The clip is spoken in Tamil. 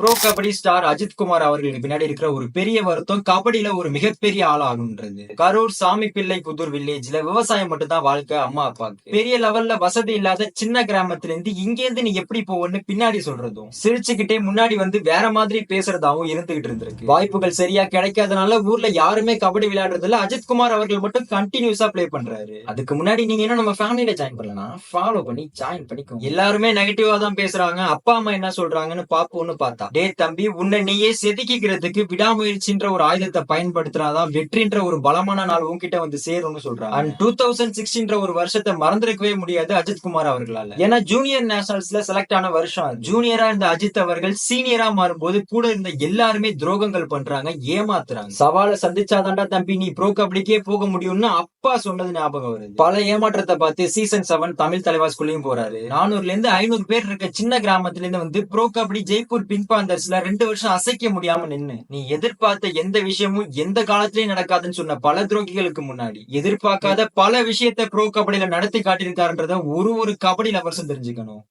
ப்ரோ கபடி ஸ்டார் அஜித் குமார் அவர்களுக்கு பின்னாடி இருக்கிற ஒரு பெரிய வருத்தம் கபடியில ஒரு மிகப்பெரிய ஆளாகுன்றது. கரூர் சாமி பிள்ளை புதூர் வில்லேஜ்ல விவசாயம் மட்டும் தான் வாழ்க்கை அம்மா அப்பாக்கு. பெரிய லெவல்ல வசதி இல்லாத சின்ன கிராமத்துல இருந்து இங்க இருந்து நீ எப்படி போவன்னு பின்னாடி சொல்றதும், சிரிச்சுக்கிட்டே முன்னாடி வந்து வேற மாதிரி பேசுறதாவும் இருந்துகிட்டு இருந்திருக்கு. வாய்ப்புகள் சரியா கிடைக்காதனால ஊர்ல யாருமே கபடி விளையாடுறதுல அஜித் குமார் அவர்கள் மட்டும் கண்டினியூஸா பிளே பண்றாரு. அதுக்கு முன்னாடி நீங்க என்ன நம்ம ஃபேமிலியில ஜாயின் பண்ணலாம், ஃபாலோ பண்ணி ஜாயின் பண்ணிக்கோ. எல்லாருமே நெகட்டிவா தான் பேசுறாங்க, அப்பா அம்மா என்ன சொல்றாங்கன்னு பாப்போம்னு பார்த்தா, டே தம்பி, உன்னை நீயே செதுக்கிக்கிறதுக்கு விடாமுயற்சின்ற ஒரு ஆயுதத்தை பயன்படுத்தினாதான் வெற்றின்ற ஒரு பலமான நாள் உன்கிட்ட வந்து சேரும்னு சொல்றாங்க. அண்ட் 2016 ஒரு வருஷத்தை மறந்திருக்கவே முடியாது அஜித் குமார் அவர்களால. ஏன்னா ஜூனியர் நேஷனல்ஸ்ல செலக்ட் ஆன வருஷம். ஜூனியரா இருந்த அஜித் அவர்கள் சீனியரா மாறும்போது கூட இருந்த எல்லாருமே துரோகங்கள் பண்றாங்க, ஏமாத்துறாங்க. சவாலை சந்திச்சாதான்டா தம்பி நீ ப்ரோ கபடிக்கே போக முடியும்னு அப்பா சொன்னது ஞாபகம் வருது. பல ஏமாற்றத்தை பார்த்து சீசன் 7 தமிழ் தலைவா ஸ்கூல்லையும் போறாரு. 400ல இருந்து 500 பேர் இருக்க சின்ன கிராமத்துல இருந்து வந்து ப்ரோ கபடி ஜெய்ப்பூர் பிங்க் பாந்தர்ஸ்ல 2 வருஷம் அசைக்க முடியாம நின்னு, நீ எதிர்பார்த்த எந்த விஷயமும் எந்த காலத்திலயும் நடக்காதுன்னு சொன்ன பல துரோகிகளுக்கு முன்னாடி எதிர்பார்க்காத பல விஷயத்த ப்ரோ கபடியில நடத்தி காட்டியிருக்காருன்றத ஒரு கபடி லவர்ஸும் தெரிஞ்சுக்கணும்.